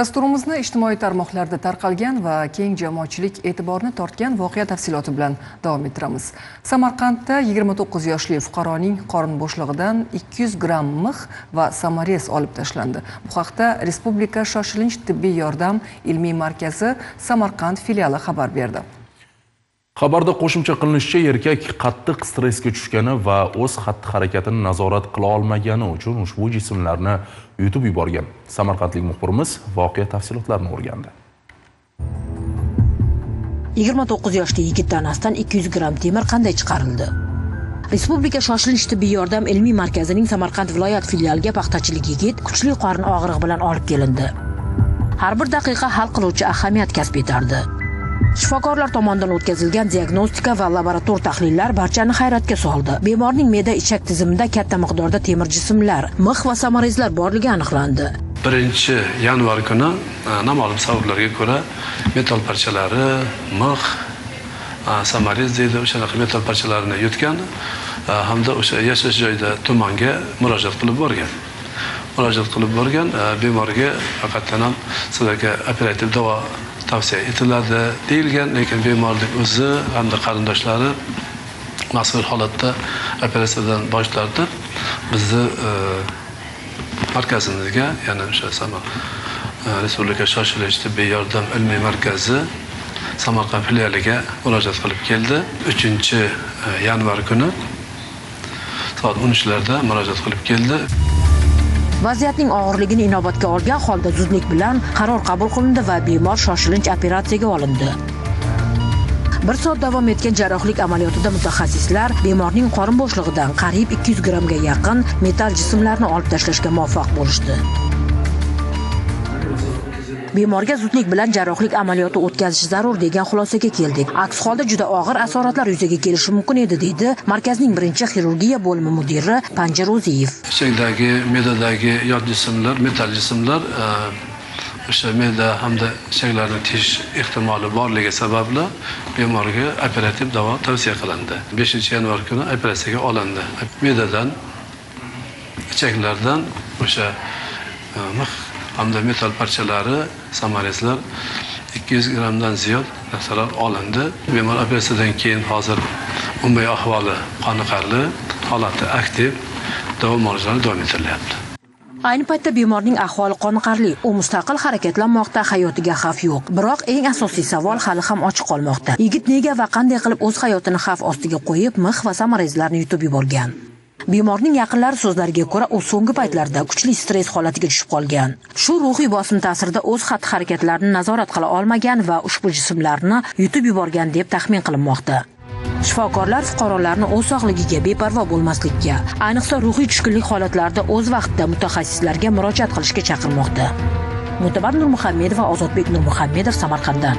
Dasturimizni ijtimoiy tarmoqlarda tarqalgan va keng jamoatchilik e'tiborini tortgan voqea tafsiloti bilan davom ettiramiz. Samarqandda 29 yoshli fuqaroning qorin bo'shlig'idan 200 gramm mix va samarez olib tashlandi. Bu haqda Respublika shoshilinch tibbiy yordam ilmiy markazi Samarqand filiali xabar berdi. Xabarda qo'shimcha qilinishicha, erkak qattiq stressga tushgani va o'z xatti-harakatini nazorat qila olmagani uchun ushbu jismlarni yutib yuborgan. Samarqandlik muxbirimiz voqea tafsilotlarini o'rgandi. 29 yoshli yigit tanasidan 200 gramm temir qanday chiqarildi? Respublika shoshilinch tibbiy yordam ilmiy markazining Samarqand viloyat filialiga paxtachilik yigit kuchli qorin og'rig'i bilan olib kelindi. Har bir daqiqa hal qiluvchi ahamiyat kasb etardi. Shifokorlar tomonidan o'tkazilgan diagnostika va laborator tahlillar barchani hayratga soldi. Bemorning me'da ichak tizimida katta miqdorda temir jismlar, mix va samarezlar borligi aniqlandi. 1-yanvar kuni noma'lum sabablarga ko'ra metall parchalari, mix, samarez deydi, o'shanaqa metall parchalarini yutgan hamda o'sha yashash joyida tumanga murojaat qilib borgan. Bemorga faqatdan ham sizlarga operativ davo tavsiya etiladi deyilgan, lekin bemorning o'zi hamda qarindoshlari mazkur holatda operatsiyadan bosh tortib bizni markazimizga, ya'ni o'sha Respublika shoshilinch tibbiy yordam ilmiy markazi Samarqand filialiga murojaat qilib keldi. 3-yanvar kuni soat 13larda murojaat qilib keldi. Vaziyatning og'irligini inobatga olgan holda zudlik bilan qaror qabul qilindi va bemor shoshilinch operatsiyaga olindi. 1 soat davom etgan jarrohlik amaliyotida mutaxassislar bemorning qorin bo'shlig'idan qariyb 200 grammga yaqin metall jismlarni olib tashlashga muvaffaq bo'lishdi. Bemorga zudlik bilan jarrohlik amaliyoti o'tkazish zarur degan xulosaga keldik. Aks holda juda og'ir asoratlar yuzaga kelishi mumkin edi, deydi markazning birinchi xirurgiya bo'limi mudiri Panjir O'ziyev. Ichakdagi, me'dadagi yot jismlar, metall jismlar o'sha me'da hamda ichaklarni tiyish ehtimoli borligi sababli bemorga operativ davo tavsiya qilindi. 5-yanvar kuni operatsiyaga olindi. Me'dadan, ichaklardan o'sha mix hamda metall parchalari, samarezlar 200 grammdan ziyod narsalar olindi. Bemor operatsiyadan keyin hozir umumiy ahvoli qoniqarli, holati aktiv, davo muolajalari davom ettirilyapti. Ayni paytda bemorning ahvoli qoniqarli, u mustaqil harakatlanmoqda, hayotiga xavf yo'q. Biroq eng asosiy savol hali ham ochiq qolmoqda. Yigit nega va qanday qilib o'z hayotini xavf ostiga qo'yib, mix va samarezlarni yutib yuborgan? Bemorning yaqinlari so'zlariga ko'ra, u so'nggi paytlarda kuchli stress holatiga tushib qolgan. Shu ruhiy bosim ta'sirida o'z xatti-harakatlarini nazorat qila olmagan va ushbu jismlarni yutib yuborgan deb taxmin qilinmoqda. Shifokorlar fuqarolarni o'z sog'ligiga beparvo bo'lmaslikka, ayniqsa ruhiy tushkunlik holatlarida o'z vaqtida mutaxassislarga murojaat qilishga chaqirmoqda. Mo'tabar Nurmuhammedov va Ozodbek Nurmuhammedov Samarqanddan.